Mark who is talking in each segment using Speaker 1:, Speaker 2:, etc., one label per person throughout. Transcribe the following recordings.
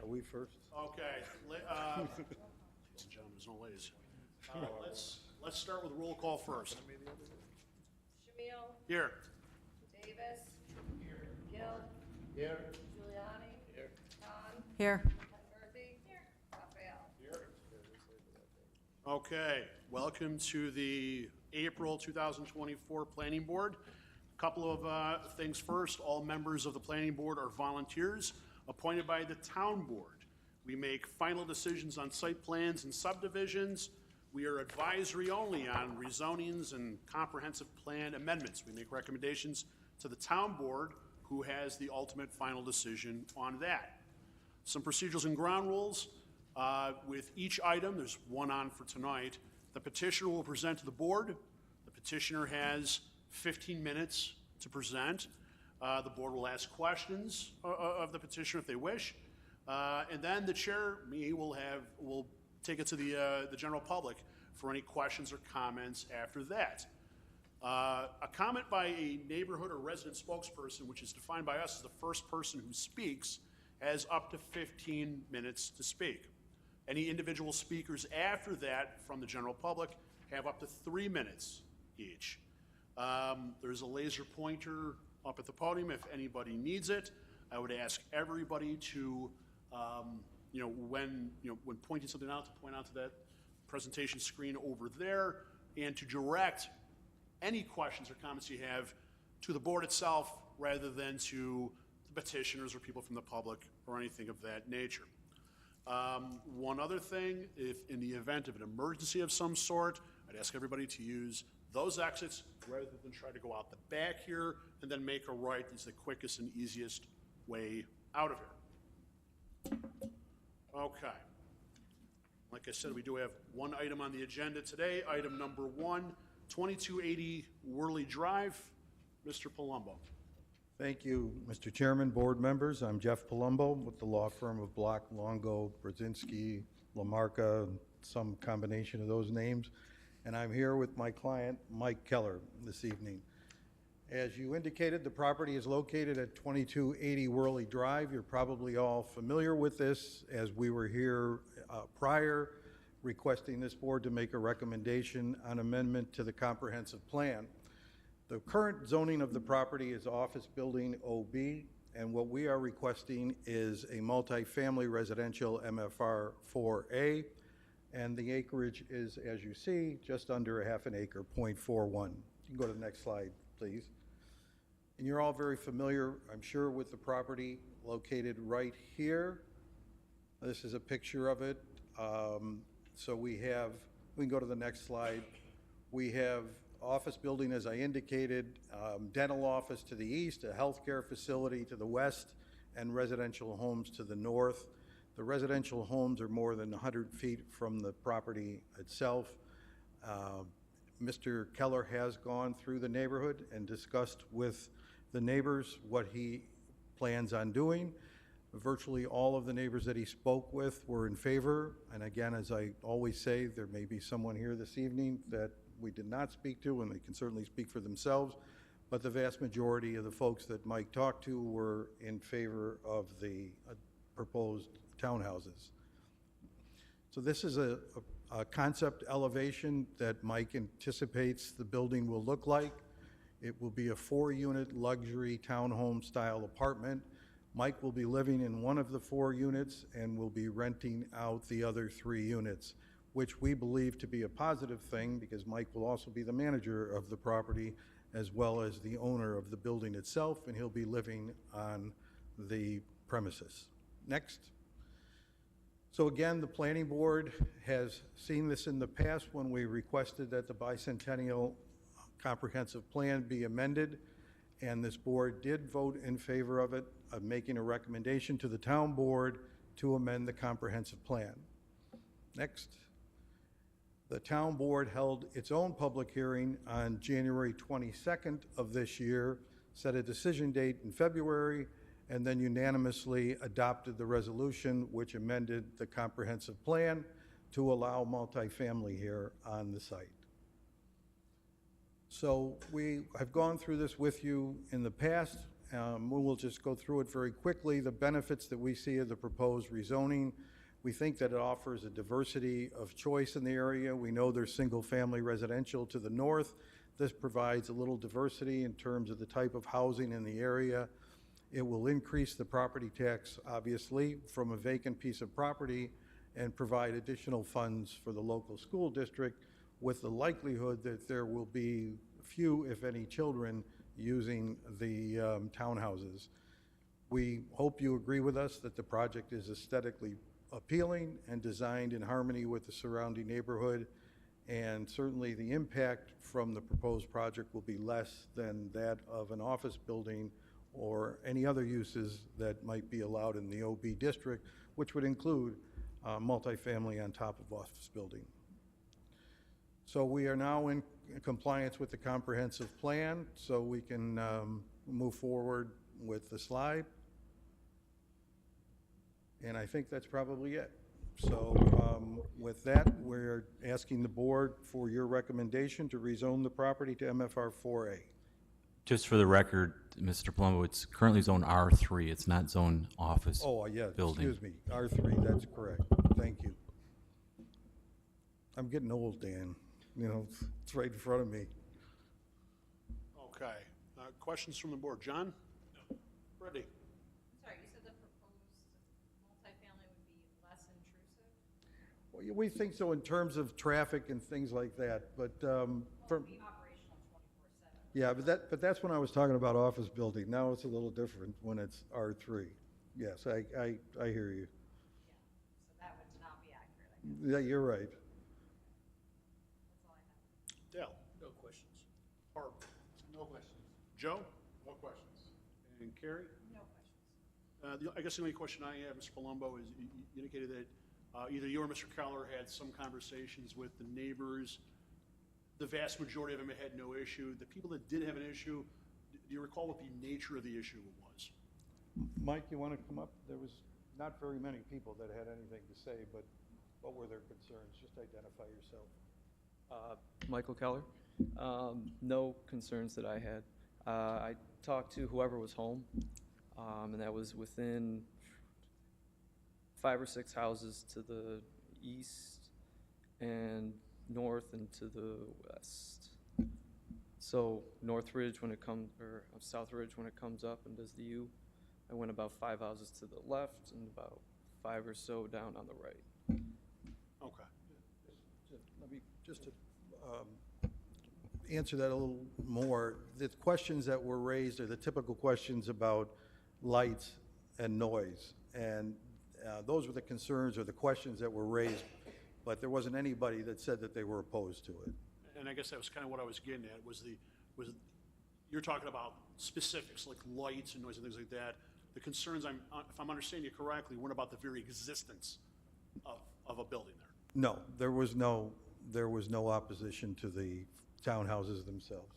Speaker 1: we first?
Speaker 2: Okay. Ladies and gentlemen, there's no ladies. Let's start with roll call first.
Speaker 3: Shamil?
Speaker 2: Here.
Speaker 3: Davis? Here. Gill?
Speaker 1: Here.
Speaker 3: Giuliani? Here. Khan?
Speaker 4: Here.
Speaker 3: Murphy? Here. Raphael?
Speaker 2: Okay. Welcome to the April 2024 Planning Board. A couple of things first. All members of the Planning Board are volunteers appointed by the Town Board. We make final decisions on site plans and subdivisions. We are advisory only on rezonings and comprehensive plan amendments. We make recommendations to the Town Board, who has the ultimate final decision on that. Some procedures and ground rules. With each item, there's one on for tonight, the petitioner will present to the board. The petitioner has 15 minutes to present. The board will ask questions of the petitioner if they wish. And then the chair, me, will take it to the general public for any questions or comments after that. A comment by a neighborhood or resident spokesperson, which is defined by us as the first person who speaks, has up to 15 minutes to speak. Any individual speakers after that from the general public have up to 3 minutes each. There's a laser pointer up at the podium if anybody needs it. I would ask everybody to, when pointing something out, to point out to that presentation screen over there, and to direct any questions or comments you have to the board itself rather than to the petitioners or people from the public or anything of that nature. One other thing, if in the event of an emergency of some sort, I'd ask everybody to use those exits rather than try to go out the back here and then make a right. It's the quickest and easiest way out of here. Okay. Like I said, we do have one item on the agenda today. Item number 1, 2280 Worley Drive. Mr. Palumbo.
Speaker 1: Thank you, Mr. Chairman, board members. I'm Jeff Palumbo with the law firm of Block, Longo, Brzezinski, Lamarca, some combination of those names. And I'm here with my client, Mike Keller, this evening. As you indicated, the property is located at 2280 Worley Drive. You're probably all familiar with this, as we were here prior requesting this board to make a recommendation on amendment to the comprehensive plan. The current zoning of the property is office building OB, and what we are requesting is a multifamily residential MFR 4A, and the acreage is, as you see, just under a half an acre, 0.41. You can go to the next slide, please. And you're all very familiar, I'm sure, with the property located right here. This is a picture of it. So we can go to the next slide. We have office building, as I indicated, dental office to the east, a healthcare facility to the west, and residential homes to the north. The residential homes are more than 100 feet from the property itself. Mr. Keller has gone through the neighborhood and discussed with the neighbors what he plans on doing. Virtually all of the neighbors that he spoke with were in favor. And again, as I always say, there may be someone here this evening that we did not speak to, and they can certainly speak for themselves. But the vast majority of the folks that Mike talked to were in favor of the proposed townhouses. So this is a concept elevation that Mike anticipates the building will look like. It will be a 4-unit luxury townhome style apartment. Mike will be living in one of the 4 units and will be renting out the other 3 units, which we believe to be a positive thing because Mike will also be the manager of the property as well as the owner of the building itself, and he'll be living on the premises. Next. So again, the planning board has seen this in the past when we requested that the bicentennial comprehensive plan be amended, and this board did vote in favor of it, of making a recommendation to the town board to amend the comprehensive plan. Next. The town board held its own public hearing on January 22nd of this year, set a decision date in February, and then unanimously adopted the resolution which amended the comprehensive plan to allow multifamily here on the site. So we have gone through this with you in the past, We'll just go through it very quickly. The benefits that we see of the proposed rezoning, we think that it offers a diversity of choice in the area. We know there's single-family residential to the north. This provides a little diversity in terms of the type of housing in the area. It will increase the property tax, obviously, from a vacant piece of property and provide additional funds for the local school district, with the likelihood that there will be few, if any, children using the townhouses. We hope you agree with us that the project is aesthetically appealing and designed in harmony with the surrounding neighborhood, and certainly the impact from the proposed project will be less than that of an office building or any other uses that might be allowed in the OB district, which would include multifamily on top of office building. So we are now in compliance with the comprehensive plan, so we can move forward with the slide. And I think that's probably it. So with that, we're asking the board for your recommendation to rezone the property to MFR 4A.
Speaker 4: Just for the record, Mr. Palumbo, it's currently zone R3. It's not zone office.
Speaker 1: Oh, yeah,
Speaker 4: Building.
Speaker 1: excuse me, R3, that's correct. Thank you. I'm getting old, Dan. You know, it's right in front of me.
Speaker 2: Okay. Questions from the board? John? No. Brittany?
Speaker 3: Sorry, you said the proposed multifamily would be less intrusive?
Speaker 1: Well, we think so in terms of traffic and things like that, but
Speaker 3: Well,
Speaker 1: from,
Speaker 3: it would be operational 24/7.
Speaker 1: yeah, but that's when I was talking about office building. Now it's a little different when it's R3. Yes, I hear you.
Speaker 3: Yeah, so that would not be accurate, I guess.
Speaker 1: Yeah, you're right.
Speaker 3: That's all I have.
Speaker 2: Dale?
Speaker 5: No questions.
Speaker 2: Barb?
Speaker 5: No questions.
Speaker 2: Joe?
Speaker 5: No questions.
Speaker 2: And Carrie?
Speaker 3: No questions.
Speaker 2: I guess the only question I have, Mr. Palumbo, is you indicated that either you or Mr. Keller had some conversations with the neighbors. The vast majority of them had no issue. The people that did have an issue, do you recall what the nature of the issue was?
Speaker 1: Mike, you want to come up? There was not very many people that had anything to say, but what were their concerns? Just identify yourself.
Speaker 6: Michael Keller. No concerns that I had. I talked to whoever was home, and that was within 5 or 6 houses to the east and north and to the west. So North Ridge when it comes, or South Ridge when it comes up and does the U, I went about 5 houses to the left and about 5 or so down on the right.
Speaker 2: Okay.
Speaker 1: Let me just to answer that a little more. The questions that were raised are the typical questions about lights and noise. And those were the concerns or the questions that were raised, but there wasn't anybody that said that they were opposed to it.
Speaker 2: And I guess that was kind of what I was getting at, was you're talking about specifics like lights and noise and things like that. The concerns, if I'm understanding you correctly, weren't about the very existence of a building there.
Speaker 1: No, there was no opposition to the townhouses themselves.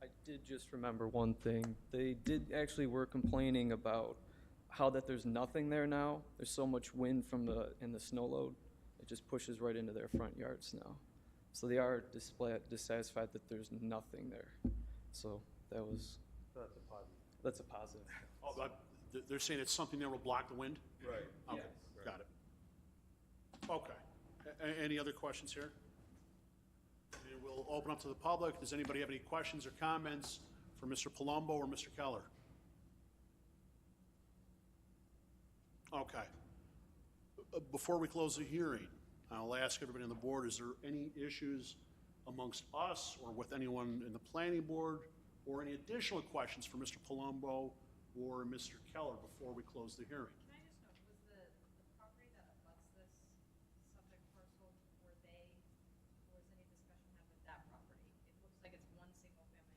Speaker 6: I did just remember one thing. They did actually were complaining about how that there's nothing there now. There's so much wind from in the snow load. It just pushes right into their front yards now. So they are dissatisfied that there's nothing there. So that was,
Speaker 1: That's a positive.
Speaker 6: that's a positive.
Speaker 2: Oh, they're saying it's something that will block the wind?
Speaker 1: Right.
Speaker 2: Okay,
Speaker 6: Yes.
Speaker 2: got it. Okay. Any other questions here? And we'll open up to the public. Does anybody have any questions or comments for Mr. Palumbo or Mr. Keller? Okay. Before we close the hearing, I'll ask everybody on the board, is there any issues amongst us or with anyone in the planning board or any additional questions for Mr. Palumbo or Mr. Keller before we close the hearing?
Speaker 3: Can I just know, was the property that abuts this subject parcel, was any discussion had with that property? It looks like it's one single-family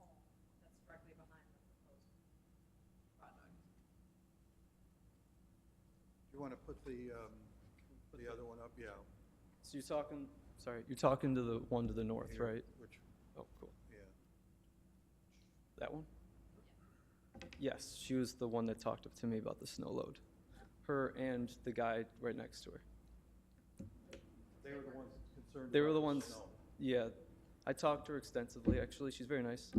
Speaker 3: home that's directly behind the proposed project.
Speaker 1: You want to put the other one up? Yeah.
Speaker 6: So you're talking to the one to the north,
Speaker 1: Here.
Speaker 6: right?
Speaker 1: Which,
Speaker 6: Oh, cool.
Speaker 1: yeah.
Speaker 6: That one? Yes, she was the one that talked to me about the snow load. Her and the guy right next to her.
Speaker 1: They were the ones concerned
Speaker 6: They were
Speaker 1: about
Speaker 6: the ones,
Speaker 1: snow.
Speaker 6: yeah. I talked to her extensively, actually. She's very nice.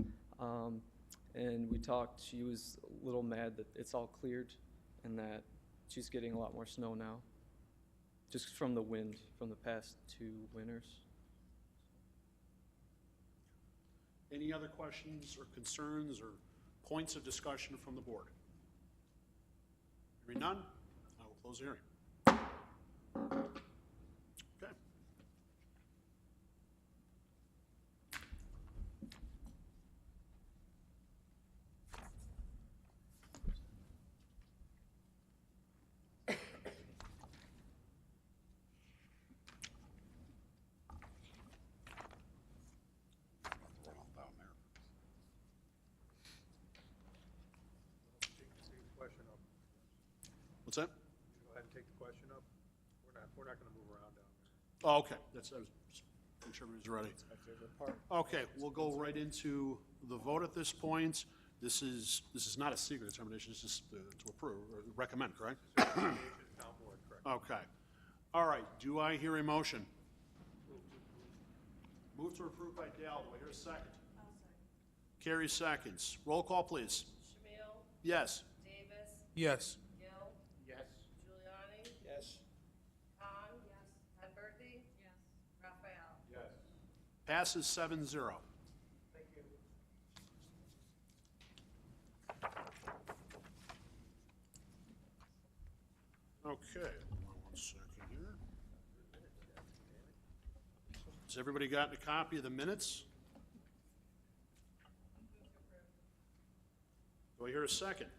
Speaker 6: And we talked. She was a little mad that it's all cleared and that she's getting a lot more snow now, just from the wind from the past 2 winters.
Speaker 2: Any other questions or concerns or points of discussion from the board? Hearing none, I will close the hearing. Okay.
Speaker 5: Take the question up.
Speaker 2: What's that?
Speaker 5: Go ahead and take the question up. We're not gonna move around down there.
Speaker 2: Oh, okay, that's, I was just making sure everybody's ready.
Speaker 5: My favorite part.
Speaker 2: Okay, we'll go right into the vote at this point. This is not a secret determination, it's just to approve, or recommend, correct?
Speaker 5: Town board, correct.
Speaker 2: Okay. All right, do I hear a motion? Move to approve by Dale, do I hear a second? Carrie seconds. Roll call, please.
Speaker 3: Shamil?
Speaker 2: Yes.
Speaker 3: Davis?
Speaker 5: Yes.
Speaker 3: Gill?
Speaker 5: Yes.
Speaker 3: Giuliani?
Speaker 5: Yes.
Speaker 3: Khan? Yes. Penberthy? Yes. Raphael?
Speaker 5: Yes.
Speaker 2: Passes 7-0.
Speaker 5: Thank you.
Speaker 2: Okay, hold on one second here. Has everybody gotten a copy of the minutes? Do I hear a second?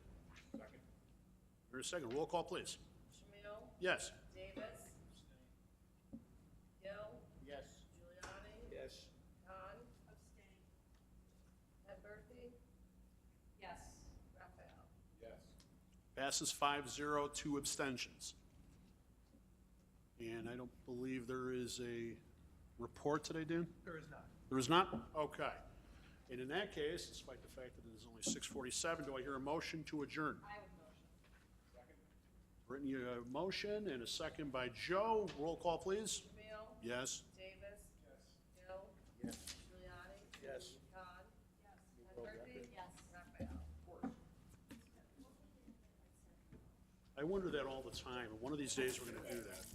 Speaker 5: Second.
Speaker 2: Hear a second. Roll call, please.
Speaker 3: Shamil?
Speaker 2: Yes.
Speaker 3: Davis? Gill?
Speaker 5: Yes.
Speaker 3: Giuliani?
Speaker 5: Yes.
Speaker 3: Khan? Abstain. Penberthy? Yes. Raphael?
Speaker 5: Yes.
Speaker 2: Passes 5-0, 2 abstentions. And I don't believe there is a report today, Dan?
Speaker 5: There is not.
Speaker 2: There is not? Okay. And in that case, despite the fact that it is only 6:47, do I hear a motion to adjourn?
Speaker 3: I would motion.
Speaker 2: Brittany, a motion and a second by Joe. Roll call, please.
Speaker 3: Shamil?
Speaker 2: Yes.
Speaker 3: Davis? Yes. Gill?
Speaker 5: Yes.
Speaker 3: Giuliani?
Speaker 5: Yes.
Speaker 3: Khan? Yes. Penberthy? Yes. Raphael?
Speaker 2: I wonder that all the time, and one of these days we're gonna do that.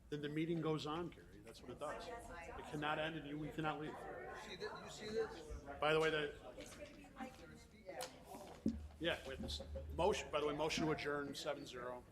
Speaker 2: Then the meeting goes on, Carrie, that's what it does. It cannot end and we cannot leave.
Speaker 5: You see this?
Speaker 2: By the way, yeah, wait, this, motion, by the way, motion to adjourn 7-0.